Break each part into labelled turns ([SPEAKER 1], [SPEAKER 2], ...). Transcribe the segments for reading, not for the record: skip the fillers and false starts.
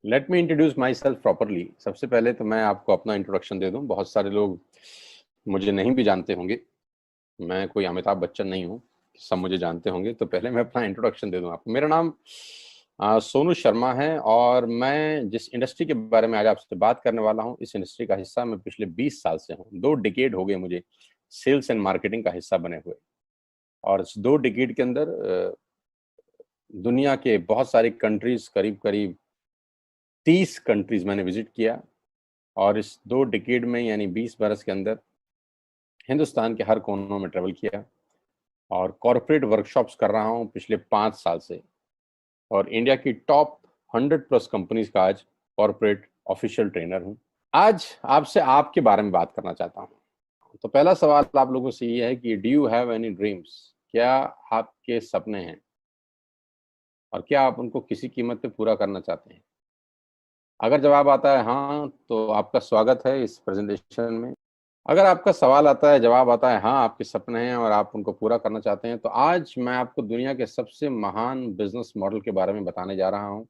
[SPEAKER 1] Let me introduce my self properly. सबसे पहले तो मैं आपको अपना इंट्रोडक्शन दे दूं। बहुत सारे लोग मुझे नहीं भी जानते होंगे। मैं कोई अमिताभ बच्चन नहीं हूं, सब मुझे जानते होंगे। तो पहले मैं अपना इंट्रोडक्शन दे दूं आपको। मेरा नाम सोनू शर्मा है और मैं जिस इंडस्ट्री के बारे में आज आपसे बात करने वाला हूं, इस इंडस्ट्री का हिस्सा मैं पिछले 20 साल से हूं। 2 डिकेड हो गए मुझे सेल्स एंड मार्केटिंग का हिस्सा बने हुए। और इस 2 डिकेड के अंदर दुनिया के बहुत सारी कंट्रीज, करीब करीब 30 कंट्रीज मैंने विजिट किया। और इस 2 डिकेड में यानी 20 बरस के अंदर हिंदुस्तान के हर कोनों में ट्रेवल किया और कॉरपोरेट वर्कशॉप्स कर रहा हूं पिछले 5 साल से। और इंडिया की टॉप 100 प्लस कंपनीज का आज कॉरपोरेट ऑफिशियल ट्रेनर हूं। आज आपसे आपके बारे में बात करना चाहता हूं। तो पहला सवाल आप लोगों से ये है कि do you have any dreams? क्या आपके सपने हैं और क्या आप उनको किसी कीमत पे पूरा करना चाहते हैं? अगर जवाब आता है हाँ, तो आपका स्वागत है इस प्रेजेंटेशन में। अगर आपका सवाल आता है, जवाब आता है हाँ, आपके सपने हैं और आप उनको पूरा करना चाहते हैं, तो आज मैं आपको दुनिया के सबसे महान बिजनेस मॉडल के बारे में बताने जा रहा हूं,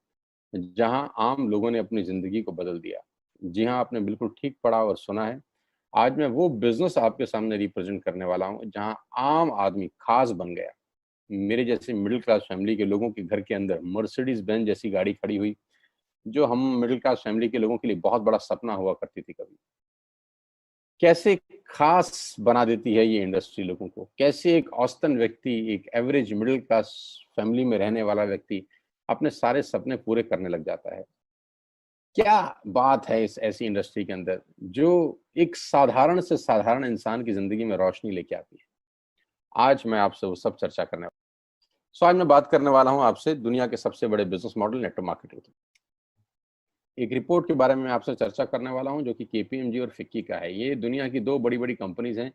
[SPEAKER 1] जहां आम लोगों ने अपनी जिंदगी को बदल दिया। जी हाँ, आपने बिल्कुल ठीक पढ़ा और सुना है। आज मैं वो बिजनेस आपके सामने रिप्रेजेंट करने वाला हूं जहां आम आदमी खास बन गया। मेरे जैसे मिडिल क्लास फैमिली के लोगों के घर के अंदर मर्सिडीज बेंज जैसी गाड़ी खड़ी हुई, जो हम मिडिल क्लास फैमिली के लोगों के लिए बहुत बड़ा सपना हुआ करती थी कभी। कैसे खास बना देती है ये इंडस्ट्री लोगों को। कैसे एक औसतन व्यक्ति, एक एवरेज मिडिल क्लास फैमिली में रहने वाला व्यक्ति अपने सारे सपने पूरे करने लग जाता है। क्या बात है इस ऐसी इंडस्ट्री के अंदर जो एक साधारण से साधारण इंसान की जिंदगी में रोशनी लेके आती है। आज मैं आपसे वो सब चर्चा करने वाला हूं। आज मैं बात करने वाला हूं आपसे दुनिया के सबसे बड़े बिजनेस मॉडल नेटवर्क मार्केटिंग की। एक रिपोर्ट के बारे में आपसे चर्चा करने वाला हूं जो कि केपीएमजी और फिक्की का है। ये दुनिया की 2 बड़ी बड़ी कंपनीज हैं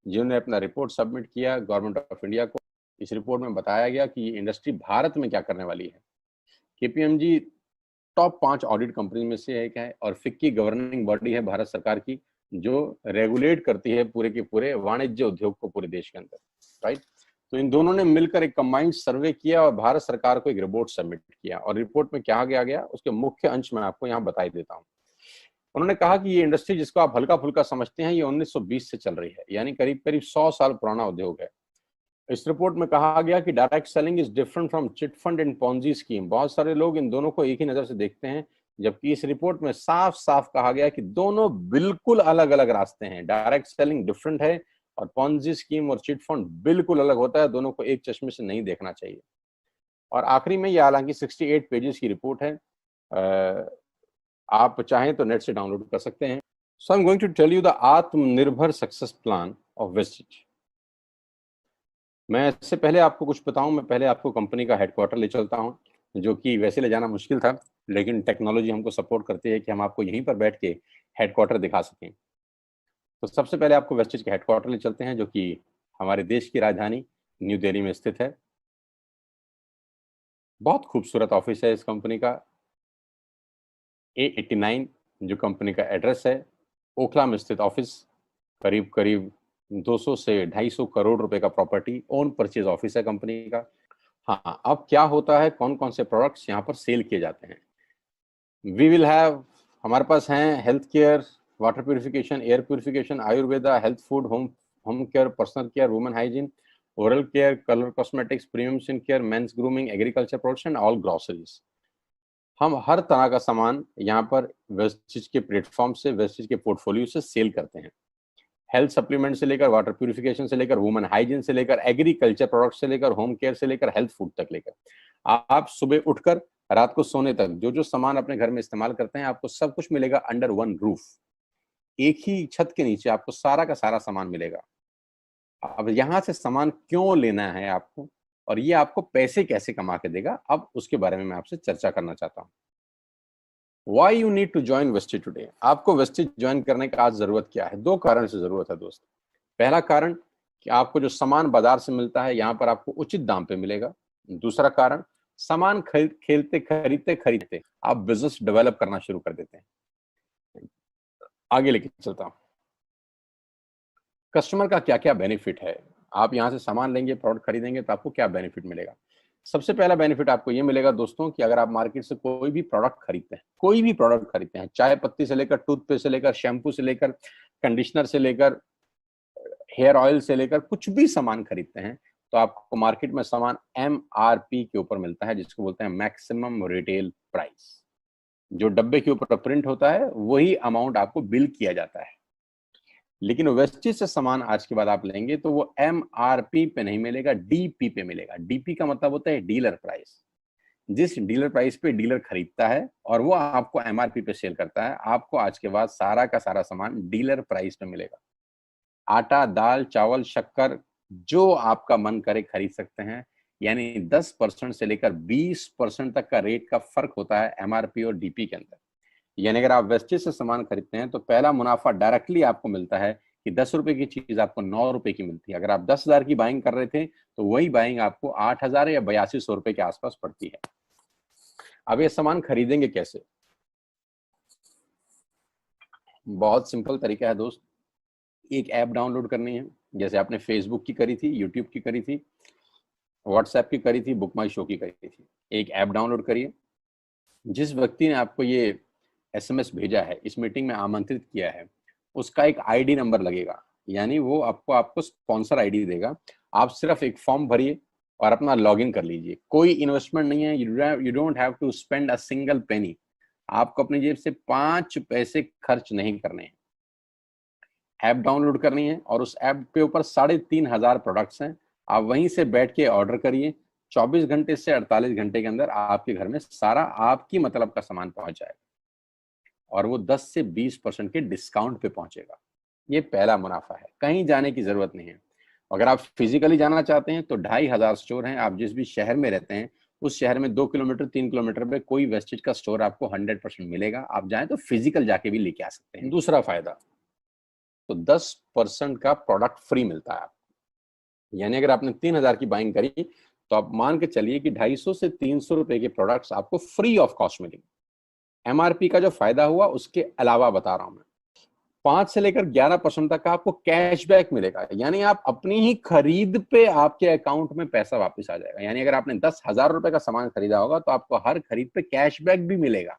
[SPEAKER 1] जिन्होंने अपना रिपोर्ट सबमिट किया गवर्नमेंट ऑफ इंडिया को। इस रिपोर्ट में बताया गया कि ये इंडस्ट्री भारत में क्या करने वाली है। केपीएमजी टॉप 5 ऑडिट कंपनी में से एक है और फिक्की गवर्निंग बॉडी है भारत सरकार की, जो रेगुलेट करती है पूरे के पूरे वाणिज्य उद्योग को पूरे देश के अंदर। राइट। तो इन दोनों ने मिलकर एक कंबाइंड सर्वे किया और भारत सरकार को एक रिपोर्ट सबमिट किया। और रिपोर्ट में क्या गया उसके मुख्य अंश में आपको यहाँ बता देता हूँ। उन्होंने कहा कि ये इंडस्ट्री जिसको आप हल्का फुल्का समझते हैं, ये 1920 से चल रही है, यानी करीब करीब 100 साल पुराना उद्योग है। इस रिपोर्ट में कहा गया कि direct selling is different from chit fund and Ponzi scheme. बहुत सारे लोग इन दोनों को एक ही नजर से देखते हैं, जबकि इस रिपोर्ट में साफ साफ कहा गया कि दोनों बिल्कुल अलग अलग रास्ते हैं। डायरेक्ट सेलिंग डिफरेंट है और पॉन्जी स्कीम और चिट फंड बिल्कुल अलग होता है। दोनों को एक चश्मे से नहीं देखना चाहिए। और आखिरी में ये हालांकि 68 पेजेस की रिपोर्ट है, आप चाहें तो नेट से डाउनलोड कर सकते हैं। So I am going to tell you the Atmanirbhar success plan of Vestige. मैं इससे पहले आपको कुछ बताऊं, मैं पहले आपको कंपनी का हेडक्वार्टर ले चलता हूं, जो कि वैसे ले जाना मुश्किल था, लेकिन टेक्नोलॉजी हमको सपोर्ट करती है कि हम आपको यहीं पर बैठ के हेडक्वार्टर दिखा सकें। तो सबसे पहले आपको वेस्टिज के हेडक्वार्टर ले चलते हैं, जो कि हमारे देश की राजधानी न्यू दिल्ली में स्थित है। बहुत खूबसूरत ऑफिस है इस कंपनी का। A89 जो कंपनी का एड्रेस है, ओखला में स्थित ऑफिस। करीब करीब 200 से 250 करोड़ रुपए का प्रॉपर्टी ओन परचेज ऑफिस है कंपनी का। हाँ, अब क्या होता है, कौन कौन से प्रोडक्ट्स यहाँ पर सेल किए जाते हैं। वी विल हैव, हमारे पास हैं health care, water purification, air purification, Ayurveda, health food, home home care, personal care, women hygiene, oral care, colour cosmetics, premium skin care, mains grooming, agriculture products and all groceries. हम हर तरह का सामान यहाँ पर Vestige के platform से, Vestige के portfolio से सेल करते हैं। हेल्थ सप्लीमेंट से लेकर, वाटर प्यूरिफिकेशन से लेकर, वुमेन हाइजीन से लेकर, एग्रीकल्चर प्रोडक्ट से लेकर, होम केयर से लेकर, हेल्थ फूड तक लेकर, आप सुबह उठकर रात को सोने तक जो जो सामान अपने घर में इस्तेमाल करते हैं, आपको सब कुछ मिलेगा अंडर वन रूफ। एक ही छत के नीचे आपको सारा का सारा सामान मिलेगा। अब यहाँ से सामान क्यों लेना है आपको, और ये आपको पैसे कैसे कमा के देगा, अब उसके बारे में मैं आपसे चर्चा करना चाहता हूँ। Why you need to join Vestige today. आपको वेस्टिज ज्वाइन करने का आज जरूरत क्या है? 2 कारण से जरूरत है दोस्त। पहला कारण कि आपको जो सामान बाजार से मिलता है, यहाँ पर आपको उचित दाम पे मिलेगा। दूसरा कारण, सामान खरीदते खरीदते आप बिजनेस डेवलप करना शुरू कर देते हैं। आगे लेके चलता हूँ। कस्टमर का क्या क्या बेनिफिट है। आप यहाँ से सामान लेंगे, प्रोडक्ट खरीदेंगे तो आपको क्या बेनिफिट मिलेगा। सबसे पहला बेनिफिट आपको ये मिलेगा दोस्तों कि अगर आप मार्केट से कोई भी प्रोडक्ट खरीदते हैं, कोई भी प्रोडक्ट खरीदते हैं, चाय पत्ती से लेकर टूथपेस्ट से लेकर शैम्पू से लेकर कंडीशनर से लेकर हेयर ऑयल से लेकर कुछ भी सामान खरीदते हैं, तो आपको मार्केट में सामान MRP के ऊपर मिलता है, जिसको बोलते हैं मैक्सिमम रिटेल प्राइस। जो डब्बे के ऊपर प्रिंट होता है वही अमाउंट आपको बिल किया जाता है। लेकिन वेस्टेज से सामान आज के बाद आप लेंगे तो वो MRP पे नहीं मिलेगा, DP पे मिलेगा। DP का मतलब होता है डीलर प्राइस। जिस डीलर प्राइस पे डीलर खरीदता है और वो आपको MRP पे सेल करता है, आपको आज के बाद सारा का सारा सामान डीलर प्राइस पे मिलेगा। आटा, दाल, चावल, शक्कर जो आपका मन करे खरीद सकते हैं। यानी 10% से लेकर 20% तक का रेट का फर्क होता है MRP और DP के अंदर। यानी अगर आप वेस्टेज से सामान खरीदते हैं तो पहला मुनाफा डायरेक्टली आपको मिलता है कि 10 रुपए की चीज आपको 9 रुपए की मिलती है। अगर आप 10,000 की बाइंग कर रहे थे तो वही बाइंग आपको 8,000 या 8200 रुपए के आसपास पड़ती है। अब ये सामान खरीदेंगे कैसे? बहुत सिंपल तरीका है दोस्त। एक ऐप डाउनलोड करनी है, जैसे आपने फेसबुक की करी थी, यूट्यूब की करी थी, व्हाट्सएप की करी थी, बुक माई शो की करी थी। एक ऐप डाउनलोड करिए। जिस व्यक्ति ने आपको ये SMS भेजा है, इस मीटिंग में आमंत्रित किया है, उसका एक ID नंबर लगेगा, यानी वो आपको स्पॉन्सर ID देगा। आप सिर्फ एक फॉर्म भरिए और अपना लॉगिन कर लीजिए। कोई इन्वेस्टमेंट नहीं है, you don't have to spend a single penny. आपको अपनी जेब से 5 पैसे खर्च नहीं करने हैं। ऐप डाउनलोड करनी है और उस ऐप के ऊपर 3,500 प्रोडक्ट्स हैं। आप वहीं से बैठ के ऑर्डर करिए। 24 घंटे से 48 घंटे के अंदर आपके घर में सारा आपकी मतलब का सामान पहुंच जाएगा और वो 10 से 20% के डिस्काउंट पे पहुंचेगा। ये पहला मुनाफा है, कहीं जाने की जरूरत नहीं है। अगर आप फिजिकली जाना चाहते हैं तो 2,500 स्टोर हैं। आप जिस भी शहर में रहते हैं उस शहर में 2 किलोमीटर 3 किलोमीटर पे कोई वेस्टेज का स्टोर आपको 100% मिलेगा। आप जाएं तो फिजिकल जाके भी लेके आ सकते हैं। दूसरा फायदा, तो 10% का प्रोडक्ट फ्री मिलता है आपको। यानी अगर आपने 3,000 की बाइंग करी तो आप मान के चलिए कि 250 से 300 रुपए के प्रोडक्ट्स आपको फ्री ऑफ कॉस्ट मिलेंगे। MRP का जो फायदा हुआ उसके अलावा बता रहा हूं मैं, 5 से लेकर 11% तक का आपको कैशबैक मिलेगा। यानी आप अपनी ही खरीद पे आपके अकाउंट में पैसा वापस आ जाएगा। यानी अगर आपने 10,000 रुपए का सामान खरीदा होगा तो आपको हर खरीद पे कैशबैक भी मिलेगा।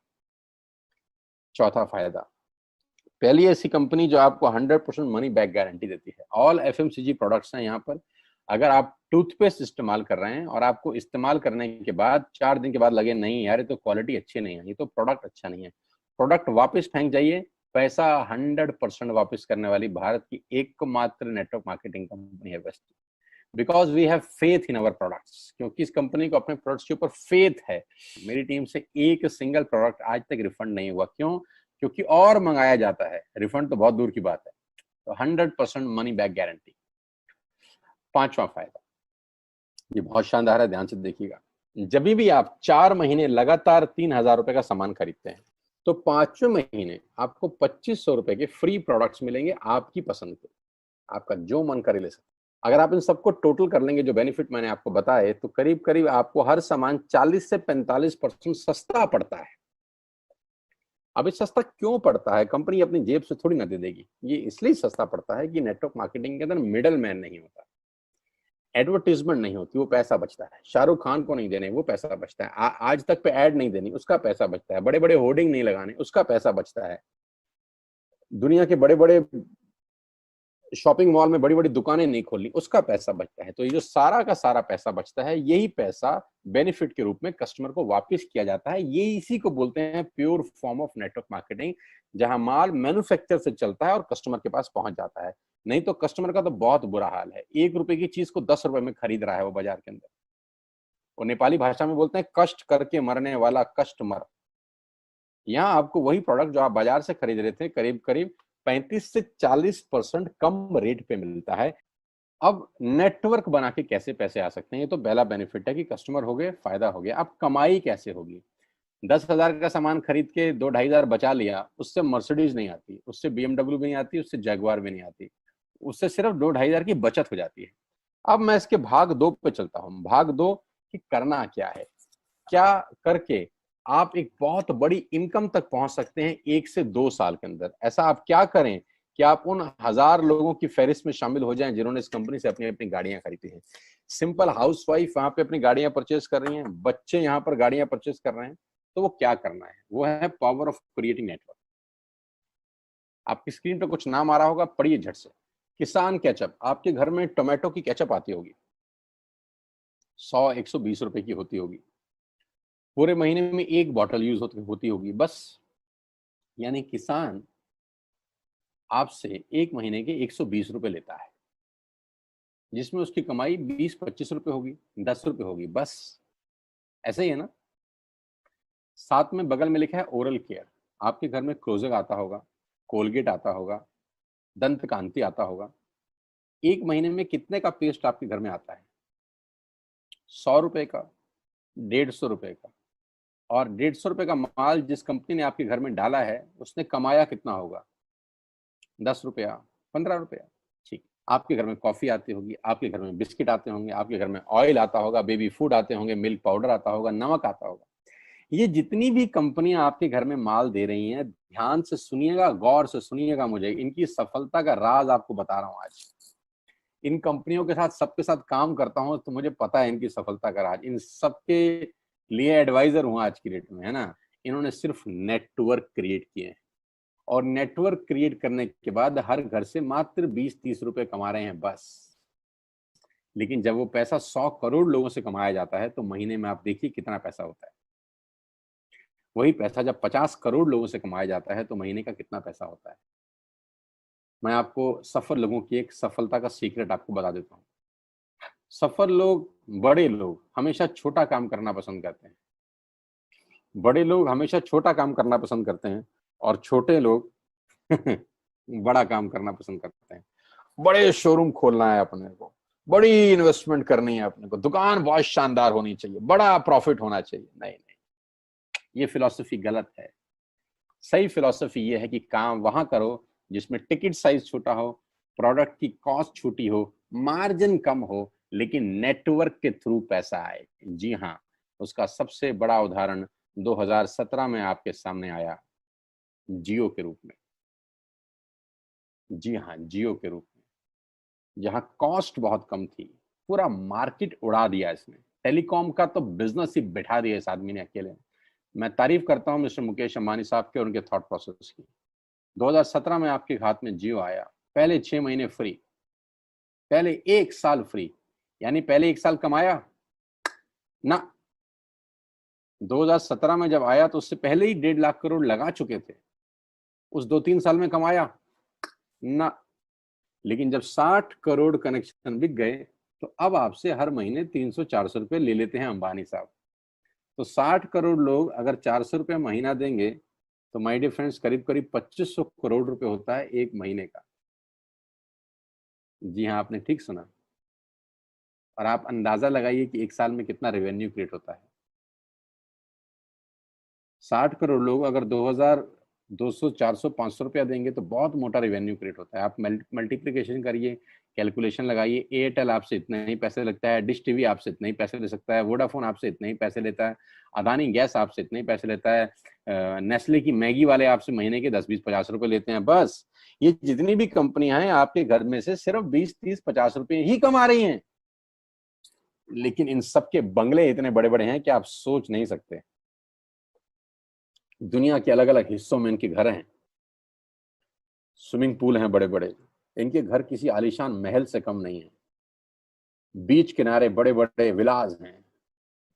[SPEAKER 1] चौथा फायदा, पहली ऐसी कंपनी जो आपको 100% मनी बैक गारंटी देती है। ऑल FMCG प्रोडक्ट्स हैं यहाँ पर। अगर आप टूथपेस्ट इस्तेमाल कर रहे हैं और आपको इस्तेमाल करने के बाद 4 दिन के बाद लगे नहीं यार ये तो क्वालिटी अच्छी नहीं है, ये तो प्रोडक्ट अच्छा नहीं है, प्रोडक्ट वापस फेंक जाइए। पैसा 100% वापस करने वाली भारत की एकमात्र नेटवर्क मार्केटिंग कंपनी है Vestige. Because we have faith in our products, क्योंकि इस कंपनी को अपने प्रोडक्ट्स के ऊपर फेथ है। मेरी टीम से एक सिंगल प्रोडक्ट आज तक रिफंड नहीं हुआ। क्यों? क्योंकि और मंगाया जाता है, रिफंड तो बहुत दूर की बात है। तो 100% मनी बैक गारंटी। पांचवा फायदा, ये बहुत शानदार है, ध्यान से देखिएगा। जब भी आप 4 महीने लगातार 3,000 रुपए का सामान खरीदते हैं तो 5वें महीने आपको 2,500 रुपए के फ्री प्रोडक्ट्स मिलेंगे आपकी पसंद के। आपका जो मन करे ले सकते। अगर आप इन सबको टोटल कर लेंगे, जो बेनिफिट मैंने आपको बताए, तो करीब करीब आपको हर सामान 40 से 45% सस्ता पड़ता है। अब ये सस्ता क्यों पड़ता है? कंपनी अपनी जेब से थोड़ी ना दे देगी। ये इसलिए सस्ता पड़ता है कि नेटवर्क मार्केटिंग के अंदर मिडल मैन नहीं होता, एडवर्टीजमेंट नहीं होती, वो पैसा बचता है। शाहरुख खान को नहीं देने, वो पैसा बचता है। आज तक पे ऐड नहीं देनी, उसका पैसा बचता है। बड़े बड़े होर्डिंग नहीं लगाने, उसका पैसा बचता है। दुनिया के बड़े बड़े शॉपिंग मॉल में बड़ी बड़ी दुकानें नहीं खोलनी, उसका पैसा बचता है। तो ये जो सारा का सारा पैसा बचता है, यही पैसा बेनिफिट के रूप में कस्टमर को वापस किया जाता है। ये इसी को बोलते हैं pure form of network marketing, जहां माल मैन्युफैक्चर से चलता है और कस्टमर के पास पहुंच जाता है। नहीं तो कस्टमर का तो बहुत बुरा हाल है। 1 रुपए की चीज को 10 रुपए में खरीद रहा है वो बाजार के अंदर। वो नेपाली भाषा में बोलते हैं कष्ट करके मरने वाला कस्टमर। यहाँ आपको वही प्रोडक्ट जो आप बाजार से खरीद रहे थे करीब करीब 35 से 40% कम रेट पे मिलता है। अब नेटवर्क बना के कैसे पैसे आ सकते हैं? ये तो पहला बेनिफिट है कि कस्टमर हो गए, फायदा हो गया। अब कमाई कैसे होगी? 10,000 का सामान खरीद के 2-2,500 बचा लिया, उससे मर्सिडीज नहीं आती, उससे BMW भी नहीं आती, उससे जगुआर भी नहीं आती, उससे सिर्फ 2-2,500 की बचत हो जाती है। अब मैं इसके भाग 2 पे चलता हूँ। भाग 2 कि करना क्या है, क्या करके आप एक बहुत बड़ी इनकम तक पहुंच सकते हैं 1 से 2 साल के अंदर। ऐसा आप क्या करें कि आप उन 1000 लोगों की फहरिस्त में शामिल हो जाएं जिन्होंने इस कंपनी से अपनी अपनी गाड़ियां खरीदी हैं। सिंपल हाउसवाइफ वहां पे अपनी गाड़ियां परचेज कर रही हैं, बच्चे यहाँ पर गाड़ियां परचेज कर रहे हैं, तो वो क्या करना है, वो है पावर ऑफ क्रिएटिंग नेटवर्क। आपकी स्क्रीन पे कुछ नाम आ रहा होगा, पढ़िए झट से। किसान केचप, आपके घर में टोमेटो की केचप आती होगी, 100-120 रुपए की होती होगी, पूरे महीने में एक बॉटल यूज होती होगी बस। यानी किसान आपसे एक महीने के 120 रुपए लेता है, जिसमें उसकी कमाई 20-25 रुपए होगी, 10 रुपए होगी बस। ऐसे ही है ना। साथ में बगल में लिखा है ओरल केयर। आपके घर में क्लोजर आता होगा, कोलगेट आता होगा, दंत कांति आता होगा। एक महीने में कितने का पेस्ट आपके घर में आता है? 100 रुपए का, 150 रुपए का। और 150 रुपए का माल जिस कंपनी ने आपके घर में डाला है, उसने कमाया कितना होगा? 10 रुपया, 15 रुपया। ठीक। आपके घर में कॉफी आती होगी, आपके घर में बिस्किट आते होंगे, आपके घर में ऑयल आता होगा, बेबी फूड आते होंगे, मिल्क पाउडर आता होगा, नमक आता होगा। ये जितनी भी कंपनियां आपके घर में माल दे रही हैं, ध्यान से सुनिएगा, गौर से सुनिएगा, मुझे इनकी सफलता का राज आपको बता रहा हूं आज। इन कंपनियों के साथ, सबके साथ काम करता हूं, तो मुझे पता है इनकी सफलता का राज। इन सबके लिए एडवाइजर हूं आज की डेट में, है ना। इन्होंने सिर्फ नेटवर्क क्रिएट किए हैं, और नेटवर्क क्रिएट करने के बाद हर घर से मात्र 20-30 रुपए कमा रहे हैं बस। लेकिन जब वो पैसा 100 करोड़ लोगों से कमाया जाता है, तो महीने में आप देखिए कितना पैसा होता है। वही पैसा जब 50 करोड़ लोगों से कमाया जाता है, तो महीने का कितना पैसा होता है। मैं आपको सफल लोगों की एक सफलता का सीक्रेट आपको बता देता हूँ। सफल लोग, बड़े लोग हमेशा छोटा काम करना पसंद करते हैं। बड़े लोग हमेशा छोटा काम करना पसंद करते हैं, और छोटे लोग बड़ा काम करना पसंद करते हैं। बड़े शोरूम खोलना है अपने को, बड़ी इन्वेस्टमेंट करनी है अपने को, दुकान बहुत शानदार होनी चाहिए, बड़ा प्रॉफिट होना चाहिए। नहीं नहीं, ये फिलॉसफी गलत है। सही फिलॉसफी ये है कि काम वहां करो जिसमें टिकट साइज छोटा हो, प्रोडक्ट की कॉस्ट छोटी हो, मार्जिन कम हो, लेकिन नेटवर्क के थ्रू पैसा आए। जी हाँ, उसका सबसे बड़ा उदाहरण 2017 में आपके सामने आया, जियो के रूप में। जी हाँ, जियो के रूप में, जहां कॉस्ट बहुत कम थी, पूरा मार्केट उड़ा दिया इसने। टेलीकॉम का तो बिजनेस ही बैठा दिया इस आदमी ने अकेले। मैं तारीफ करता हूं मिस्टर मुकेश अंबानी साहब के और उनके थॉट प्रोसेस की। 2017 में आपके हाथ में जियो आया, पहले 6 महीने फ्री, पहले 1 साल फ्री। यानी पहले 1 साल कमाया ना। 2017 में जब आया तो उससे पहले ही 1.5 लाख करोड़ लगा चुके थे। उस 2-3 साल में कमाया ना। लेकिन जब 60 करोड़ कनेक्शन बिक गए, तो अब आपसे हर महीने 300-400 रुपए ले लेते हैं अंबानी साहब। तो 60 करोड़ लोग अगर 400 रुपये महीना देंगे, तो माय डियर फ्रेंड्स, करीब करीब 2500 करोड़ रुपए होता है एक महीने का। जी हाँ, आपने ठीक सुना। और आप अंदाजा लगाइए कि 1 साल में कितना रेवेन्यू क्रिएट होता है। 60 करोड़ लोग अगर 2000, 200, 400, 500 रुपया देंगे, तो बहुत मोटा रेवेन्यू क्रिएट होता है। आप मल्टीप्लीकेशन करिए, कैलकुलेशन लगाइए। एयरटेल आपसे इतने ही पैसे लगता है, डिश टीवी आपसे इतने ही पैसे ले सकता है, वोडाफोन आपसे इतने ही पैसे लेता है, अदानी गैस आपसे इतने ही पैसे लेता है, नेस्ले की मैगी वाले आपसे महीने के 10-20-50 रुपए लेते हैं बस। ये जितनी भी कंपनियां हैं, आपके घर में से सिर्फ 20-30-50 रुपए ही कमा रही हैं। लेकिन इन सबके बंगले इतने बड़े बड़े हैं कि आप सोच नहीं सकते। दुनिया के अलग अलग हिस्सों में इनके घर हैं, स्विमिंग पूल हैं बड़े बड़े। इनके घर किसी आलीशान महल से कम नहीं है। बीच किनारे बड़े बड़े विलाज हैं,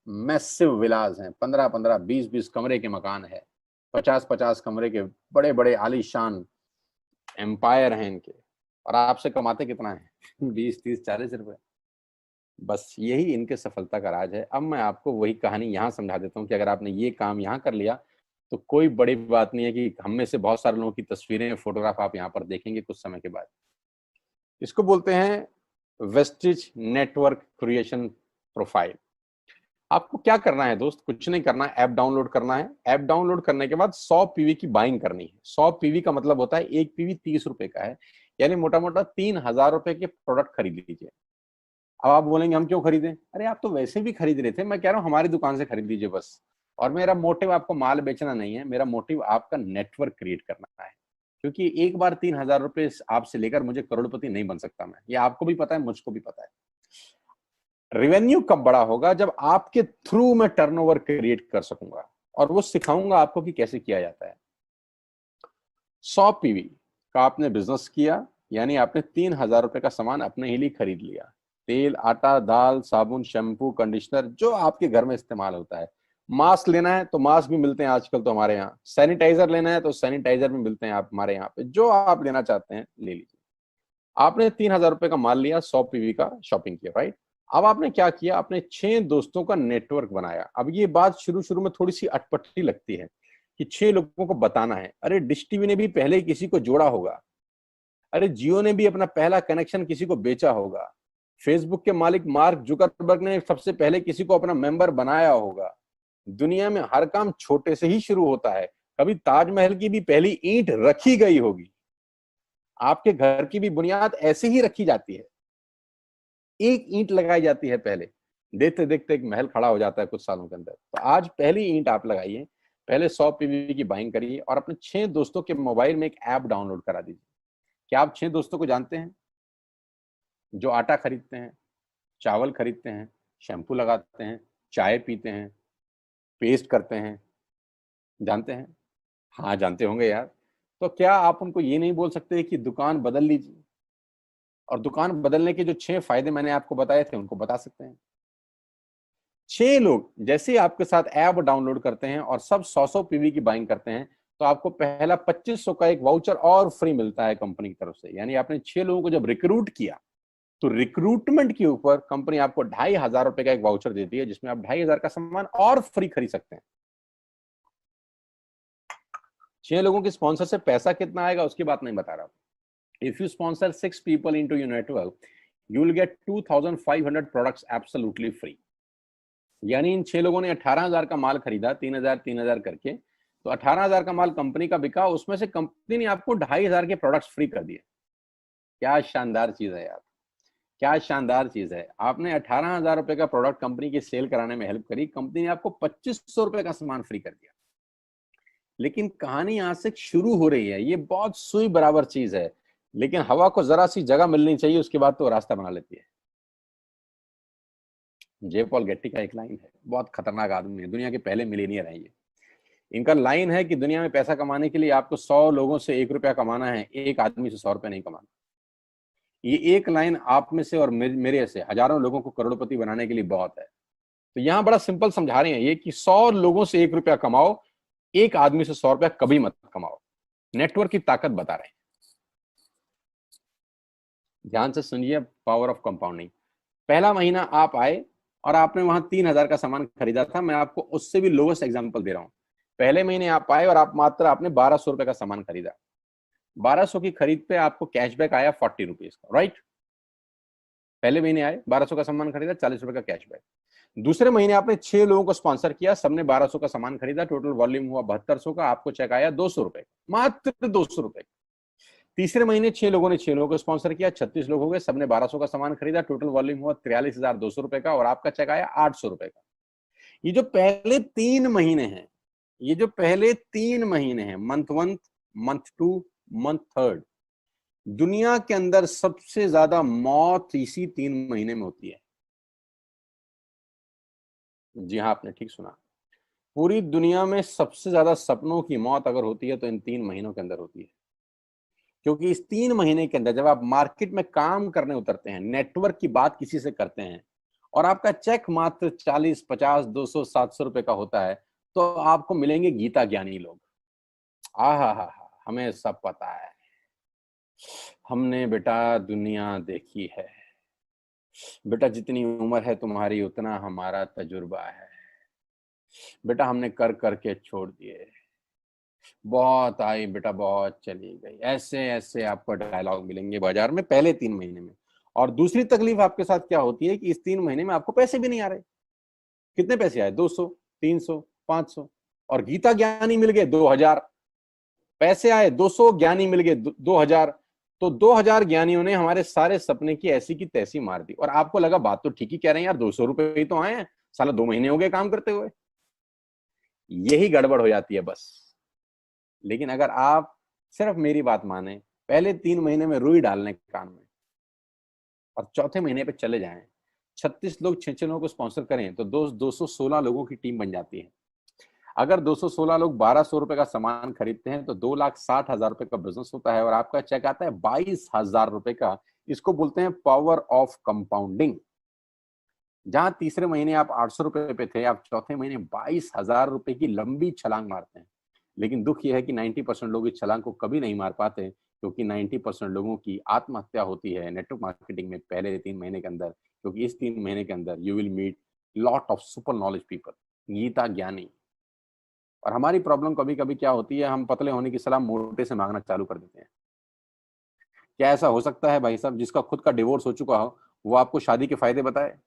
[SPEAKER 1] मैसिव विलाज हैं, 15-15, 20-20 कमरे के मकान है, 50-50 कमरे के बड़े बड़े आलीशान एम्पायर हैं इनके। और आपसे कमाते कितना है? 20-30-40 रुपए। बस यही इनके सफलता का राज है। अब मैं आपको वही कहानी यहाँ समझा देता हूँ कि अगर आपने ये काम यहाँ कर लिया, तो कोई बड़ी बात नहीं है कि हम में से बहुत सारे लोगों की तस्वीरें, फोटोग्राफ आप यहाँ पर देखेंगे कुछ समय के बाद। इसको बोलते हैं वेस्टिज नेटवर्क क्रिएशन प्रोफाइल। आपको क्या करना है दोस्त? कुछ नहीं करना है, ऐप डाउनलोड करना है। ऐप डाउनलोड करने के बाद 100 पीवी की बाइंग करनी है। 100 पीवी का मतलब होता है एक पीवी 30 रुपए का है, यानी मोटा मोटा 3000 रुपए के प्रोडक्ट खरीद लीजिए। अब आप बोलेंगे हम क्यों खरीदें? अरे आप तो वैसे भी खरीद रहे थे, मैं कह रहा हूँ हमारी दुकान से खरीद लीजिए बस। और मेरा मोटिव आपको माल बेचना नहीं है, मेरा मोटिव आपका नेटवर्क क्रिएट करना है। क्योंकि एक बार 3000 रुपए आपसे लेकर मुझे करोड़पति नहीं बन सकता मैं, ये आपको भी पता है, मुझको भी पता है। रेवेन्यू कब बड़ा होगा? जब आपके थ्रू मैं टर्नओवर क्रिएट कर सकूंगा और वो सिखाऊंगा आपको कि कैसे किया जाता है। 100 पीवी का आपने बिजनेस किया, यानी आपने 3,000 रुपए का सामान अपने ही लिए खरीद लिया। तेल, आटा, दाल, साबुन, शैम्पू, कंडीशनर, जो आपके घर में इस्तेमाल होता है। मास्क लेना है तो मास्क भी मिलते हैं आजकल तो हमारे यहाँ। सैनिटाइजर लेना है तो सैनिटाइजर भी मिलते हैं आप हमारे यहाँ पे। जो आप लेना चाहते हैं ले लीजिए। आपने 3,000 रुपए का माल लिया, 100 पीवी का शॉपिंग किया, राइट? अब आपने क्या किया? आपने 6 दोस्तों का नेटवर्क बनाया। अब ये बात शुरू शुरू में थोड़ी सी अटपटी लगती है कि 6 लोगों को बताना है। अरे डिश टीवी ने भी पहले किसी को जोड़ा होगा। अरे जियो ने भी अपना पहला कनेक्शन किसी को बेचा होगा। फेसबुक के मालिक मार्क जुकरबर्ग ने सबसे पहले किसी को अपना मेंबर बनाया होगा। दुनिया में हर काम छोटे से ही शुरू होता है। कभी ताजमहल की भी पहली ईंट रखी गई होगी। आपके घर की भी बुनियाद ऐसे ही रखी जाती है। एक ईंट लगाई जाती है पहले, देखते देखते एक महल खड़ा हो जाता है कुछ सालों के अंदर। तो आज पहली ईंट आप लगाइए, पहले 100 पीवी की बाइंग करिए और अपने 6 दोस्तों के मोबाइल में एक ऐप डाउनलोड करा दीजिए। क्या आप 6 दोस्तों को जानते हैं जो आटा खरीदते हैं, चावल खरीदते हैं, शैम्पू लगाते हैं, चाय पीते हैं, पेस्ट करते हैं? जानते हैं? हाँ जानते होंगे यार। तो क्या आप उनको ये नहीं बोल सकते कि दुकान बदल लीजिए? और दुकान बदलने के जो 6 फायदे मैंने आपको बताए थे उनको बता सकते हैं। 6 लोग जैसे ही आपके साथ ऐप डाउनलोड करते हैं और सब 100-100 पीवी की बाइंग करते हैं, तो आपको पहला 2500 का एक वाउचर और फ्री मिलता है कंपनी की तरफ से। यानी आपने 6 लोगों को जब रिक्रूट किया, तो रिक्रूटमेंट के ऊपर कंपनी आपको 2,500 रुपए का एक वाउचर देती है, जिसमें आप 2,500 का सामान और फ्री खरीद सकते हैं। 6 लोगों के स्पॉन्सर से पैसा कितना आएगा उसकी बात नहीं बता रहा। If you sponsor 6 people into your network, you will get 2,500 products absolutely free. यानी इन 6 लोगों ने 18,000 का माल खरीदा, 3,000 करके, तो 18,000 का माल कंपनी का बिका, उसमें से कंपनी ने आपको 2,500 के प्रोडक्ट्स फ्री कर दिए। क्या शानदार चीज है यार, क्या शानदार चीज है। आपने 18,000 रुपए का प्रोडक्ट कंपनी की सेल कराने में हेल्प करी, कंपनी ने आपको 2,500 रुपए का सामान फ्री कर दिया। लेकिन कहानी यहां से शुरू हो रही है। ये बहुत सुई बराबर चीज है, लेकिन हवा को जरा सी जगह मिलनी चाहिए, उसके बाद तो रास्ता बना लेती है। जे पॉल गेट्टी का एक लाइन है, बहुत खतरनाक आदमी है, दुनिया के पहले मिलीनियर है ये। इनका लाइन है कि दुनिया में पैसा कमाने के लिए आपको 100 लोगों से 1 रुपया कमाना है, एक आदमी से 100 रुपया नहीं कमाना। ये एक लाइन आप में से और मेरे से हजारों लोगों को करोड़पति बनाने के लिए बहुत है। तो यहां बड़ा सिंपल समझा रहे हैं ये कि 100 लोगों से 1 रुपया कमाओ, एक आदमी से 100 रुपया कभी मत कमाओ। नेटवर्क की ताकत बता रहे हैं। ध्यान से सुनिए, पावर ऑफ कंपाउंडिंग। पहला महीना आप आए और आपने वहां 3,000 का सामान खरीदा था। मैं आपको उससे भी लोवेस्ट एग्जांपल दे रहा हूं। पहले महीने आप आए और आप मात्र आपने 1,200 रुपए का सामान खरीदा। 1,200 की खरीद पे आपको कैशबैक आया 40 रुपीज का, राइट? पहले महीने आए, 1,200 का सामान खरीदा, 40 रुपए का कैशबैक। दूसरे महीने आपने 6 लोगों को स्पॉन्सर किया, सबने 1,200 का सामान खरीदा, टोटल वॉल्यूम हुआ 7,200 का, आपको चेक आया 200 रुपए, मात्र 200 रुपए। तीसरे महीने 6 लोगों ने 6 लोगों को स्पॉन्सर किया, 36 लोग हो गए, सबने 1,200 का सामान खरीदा, टोटल वॉल्यूम हुआ 43,200 रुपए का, और आपका चेक आया 800 रुपए का। ये जो पहले 3 महीने हैं, ये जो पहले 3 महीने हैं, मंथ 1, मंथ 2, मंथ 3, दुनिया के अंदर सबसे ज्यादा मौत इसी 3 महीने में होती है। जी हाँ, आपने ठीक सुना। पूरी दुनिया में सबसे ज्यादा सपनों की मौत अगर होती है तो इन 3 महीनों के अंदर होती है। क्योंकि इस 3 महीने के अंदर जब आप मार्केट में काम करने उतरते हैं, नेटवर्क की बात किसी से करते हैं और आपका चेक मात्र 40, 50, 200, 700 रुपए का होता है, तो आपको मिलेंगे गीता ज्ञानी लोग। हा, हमें सब पता है, हमने बेटा दुनिया देखी है, बेटा जितनी उम्र है तुम्हारी उतना हमारा तजुर्बा है, बेटा हमने कर करके छोड़ दिए, बहुत आई बेटा बहुत चली गई। ऐसे ऐसे आपको डायलॉग मिलेंगे बाजार में पहले 3 महीने में। और दूसरी तकलीफ आपके साथ क्या होती है कि इस 3 महीने में आपको पैसे भी नहीं आ रहे। कितने पैसे आए? 200, 300, 500, और गीता ज्ञानी मिल गए 2,000। पैसे आए 200, ज्ञानी मिल गए 2,000। तो 2,000 ज्ञानियों ने हमारे सारे सपने की ऐसी की तैसी मार दी। और आपको लगा बात तो ठीक ही कह रहे हैं यार, 200 रुपए ही तो आए हैं, साला 2 महीने हो गए काम करते हुए। यही गड़बड़ हो जाती है बस। लेकिन अगर आप सिर्फ मेरी बात माने, पहले 3 महीने में रुई डालने कान में, और चौथे महीने पे चले जाएं, 36 लोग 6 लोगों को स्पॉन्सर करें तो 216 लोगों की टीम बन जाती है। अगर 216 लोग 1200 रुपए का सामान खरीदते हैं तो 2,60,000 रुपए का बिजनेस होता है और आपका चेक आता है 22,000 रुपए का। इसको बोलते हैं पावर ऑफ कंपाउंडिंग। जहां तीसरे महीने आप 800 रुपए पे थे, आप चौथे महीने 22,000 रुपए की लंबी छलांग मारते हैं। लेकिन दुख यह है कि 90% लोग इस छलांग को कभी नहीं मार पाते, क्योंकि 90% लोगों की आत्महत्या होती है नेटवर्क मार्केटिंग में पहले 3 महीने के अंदर। क्योंकि इस 3 महीने के अंदर you will meet lot of super knowledge people, Gita ज्ञानी। और हमारी प्रॉब्लम कभी कभी क्या होती है, हम पतले होने की सलाह मोटे से मांगना चालू कर देते हैं। क्या ऐसा हो सकता है भाई साहब, जिसका खुद का डिवोर्स हो चुका हो वो आपको शादी के फायदे बताए?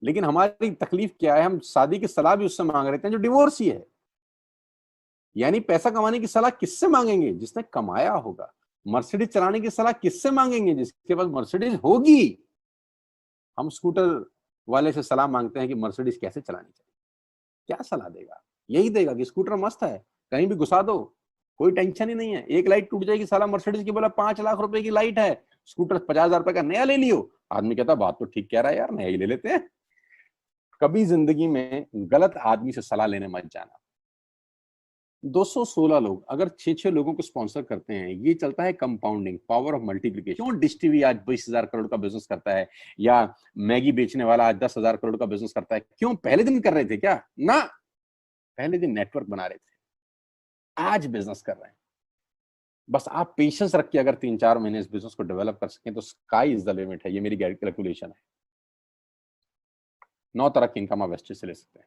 [SPEAKER 1] लेकिन हमारी तकलीफ क्या है, हम शादी की सलाह भी उससे मांग रहे हैं जो डिवोर्स ही है। यानी पैसा कमाने की सलाह किससे मांगेंगे? जिसने कमाया होगा। मर्सिडीज चलाने की सलाह किससे मांगेंगे? जिसके पास मर्सिडीज होगी। हम स्कूटर वाले से सलाह मांगते हैं कि मर्सिडीज कैसे चलानी चाहिए। क्या सलाह देगा? यही देगा कि स्कूटर मस्त है, कहीं भी घुसा दो, कोई टेंशन ही नहीं है। एक लाइट टूट जाएगी, साला मर्सिडीज की बोला 5 लाख रुपए की लाइट है, स्कूटर 50,000 रुपए का नया ले लियो। आदमी कहता बात तो ठीक कह रहा है यार, नया ही ले लेते हैं। कभी जिंदगी में गलत आदमी से सलाह लेने मत जाना। 216 लोग अगर 6 लोगों को स्पॉन्सर करते हैं, ये चलता है कंपाउंडिंग, पावर ऑफ मल्टीप्लिकेशन। क्यों डिश टीवी आज 20,000 करोड़ का बिजनेस करता है, या मैगी बेचने वाला आज 10,000 करोड़ का बिजनेस करता है? क्यों? पहले दिन कर रहे थे क्या? ना, पहले दिन नेटवर्क बना रहे थे, आज बिजनेस कर रहे हैं। बस आप पेशेंस रख के अगर 3-4 महीने इस बिजनेस को डेवलप कर सकें तो स्काई इज द लिमिट है। ये मेरी कैलकुलेशन है। 9 तरह की इनकम आप वेस्टेज से ले सकते हैं।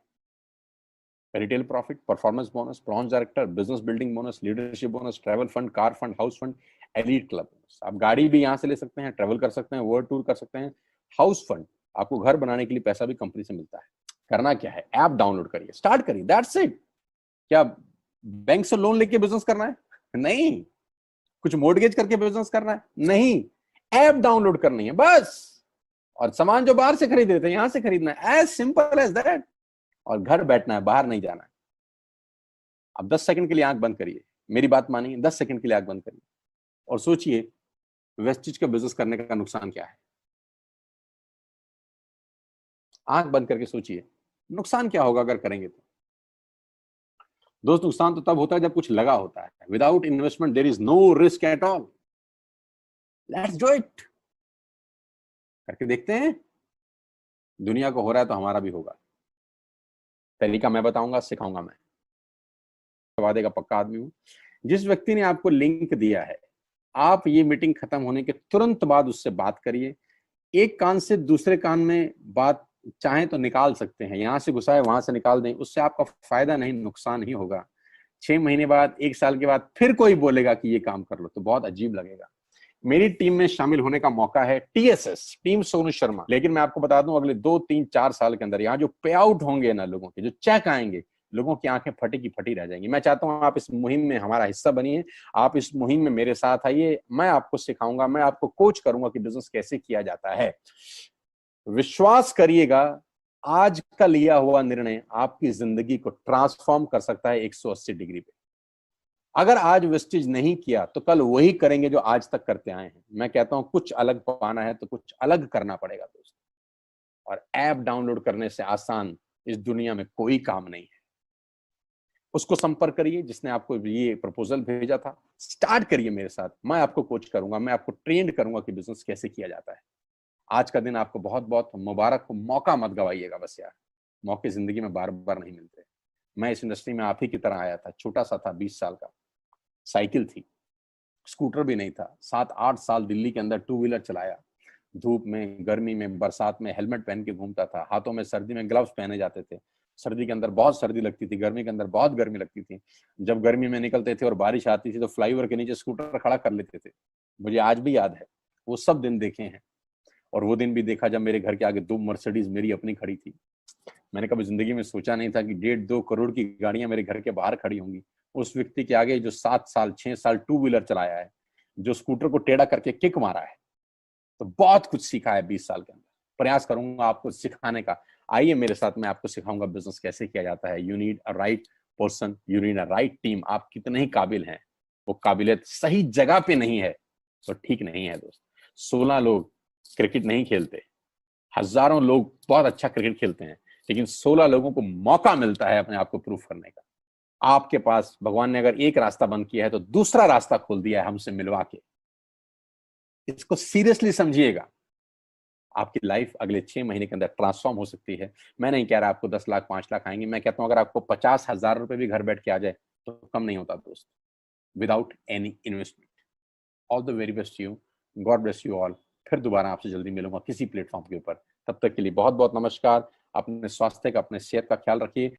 [SPEAKER 1] Retail profit, performance bonus, bronze director, business building bonus, leadership bonus, travel fund, car fund, house fund, elite club bonus. आप गाड़ी भी यहाँ से ले सकते हैं, ट्रैवल कर सकते हैं, वर्ल्ड टूर कर सकते हैं। हाउस फंड, आपको घर बनाने के लिए पैसा भी कंपनी से मिलता है। करना क्या है, ऐप डाउनलोड करिए, स्टार्ट करिए, दैट्स इट। क्या बैंक से लोन लेके बिजनेस करना है? नहीं। कुछ मोर्टगेज करके बिजनेस करना है? नहीं। ऐप डाउनलोड करनी है बस। और सामान जो बाहर से खरीद रहे थे यहां से खरीदना है, एज सिंपल एज दैट। और घर बैठना है, बाहर नहीं जाना है। अब 10 सेकंड के लिए आंख बंद करिए, मेरी बात मानिए, 10 सेकंड के लिए आंख बंद करिए और सोचिए वेस्टिज का बिजनेस करने का नुकसान क्या है। आंख बंद करके सोचिए नुकसान क्या होगा अगर करेंगे तो। दोस्त, नुकसान तो तब होता है जब कुछ लगा होता है। Without investment there is no risk at all. Let's do it. करके देखते हैं, दुनिया को हो रहा है तो हमारा भी होगा। तरीका मैं बताऊंगा, सिखाऊंगा मैं, वादे का पक्का आदमी हूं। जिस व्यक्ति ने आपको लिंक दिया है, आप ये मीटिंग खत्म होने के तुरंत बाद उससे बात करिए। एक कान से दूसरे कान में बात चाहें तो निकाल सकते हैं, यहां से घुसाए वहां से निकाल दें, उससे आपका फायदा नहीं नुकसान ही होगा। 6 महीने बाद, 1 साल के बाद फिर कोई बोलेगा कि ये काम कर लो तो बहुत अजीब लगेगा। मेरी टीम में शामिल होने का मौका है, टीएसएस, टीम सोनू शर्मा। लेकिन मैं आपको बता दूं, अगले 2-3-4 साल के अंदर यहाँ जो पे आउट होंगे ना लोगों के, जो चेक आएंगे, लोगों की आंखें फटी की फटी रह जाएंगी। मैं चाहता हूं आप इस मुहिम में हमारा हिस्सा बनिए, आप इस मुहिम में मेरे साथ आइए। मैं आपको सिखाऊंगा, मैं आपको कोच करूंगा कि बिजनेस कैसे किया जाता है। विश्वास करिएगा, आज का लिया हुआ निर्णय आपकी जिंदगी को ट्रांसफॉर्म कर सकता है 180 डिग्री पे। अगर आज वेस्टेज नहीं किया तो कल वही करेंगे जो आज तक करते आए हैं। मैं कहता हूं कुछ अलग पाना है तो कुछ अलग करना पड़ेगा दोस्त। और ऐप डाउनलोड करने से आसान इस दुनिया में कोई काम नहीं है। उसको संपर्क करिए जिसने आपको ये प्रपोजल भेजा था। स्टार्ट करिए मेरे साथ, मैं आपको कोच करूंगा, मैं आपको ट्रेंड करूंगा कि बिजनेस कैसे किया जाता है। आज का दिन आपको बहुत बहुत मुबारक हो। मौका मत गवाइएगा बस यार, मौके जिंदगी में बार बार नहीं मिलते। मैं इस इंडस्ट्री में आप ही की तरह आया था, छोटा सा था, 20 साल का, साइकिल थी, स्कूटर भी नहीं था। 7-8 साल दिल्ली के अंदर टू व्हीलर चलाया, धूप में, गर्मी में, बरसात में हेलमेट पहन के घूमता था, हाथों में सर्दी में ग्लव्स पहने जाते थे। सर्दी के अंदर बहुत सर्दी लगती थी, गर्मी के अंदर बहुत गर्मी लगती थी। जब गर्मी में निकलते थे और बारिश आती थी तो फ्लाईओवर के नीचे स्कूटर खड़ा कर लेते थे। मुझे आज भी याद है, वो सब दिन देखे हैं। और वो दिन भी देखा जब मेरे घर के आगे 2 मर्सिडीज मेरी अपनी खड़ी थी। मैंने कभी जिंदगी में सोचा नहीं था कि 1.5-2 करोड़ की गाड़ियां मेरे घर के बाहर खड़ी होंगी। उस व्यक्ति के आगे जो 7 साल 6 साल टू व्हीलर चलाया है, जो स्कूटर को टेढ़ा करके किक मारा है, तो बहुत कुछ सीखा है 20 साल के अंदर। प्रयास करूंगा आपको सिखाने का। आइए मेरे साथ, मैं आपको सिखाऊंगा बिजनेस कैसे किया जाता है। You need a right person, you need a right team. आप कितने ही काबिल हैं, वो काबिलियत सही जगह पे नहीं है तो ठीक नहीं है दोस्त। 16 लोग क्रिकेट नहीं खेलते, हजारों लोग बहुत अच्छा क्रिकेट खेलते हैं, लेकिन 16 लोगों को मौका मिलता है अपने आप को प्रूफ करने का। आपके पास भगवान ने अगर एक रास्ता बंद किया है तो दूसरा रास्ता खोल दिया है हमसे मिलवा के। इसको सीरियसली समझिएगा। आपकी लाइफ अगले 6 महीने के अंदर ट्रांसफॉर्म हो सकती है। मैं नहीं कह रहा आपको 10 लाख 5 लाख आएंगे, मैं कहता हूं अगर आपको 50,000 रुपए भी घर बैठ के आ जाए तो कम नहीं होता दोस्त, without any investment. All the very best you, God bless you all. फिर दोबारा आपसे जल्दी मिलूंगा किसी प्लेटफॉर्म के ऊपर। तब तक के लिए बहुत बहुत नमस्कार। अपने स्वास्थ्य का, अपने सेहत का ख्याल रखिए।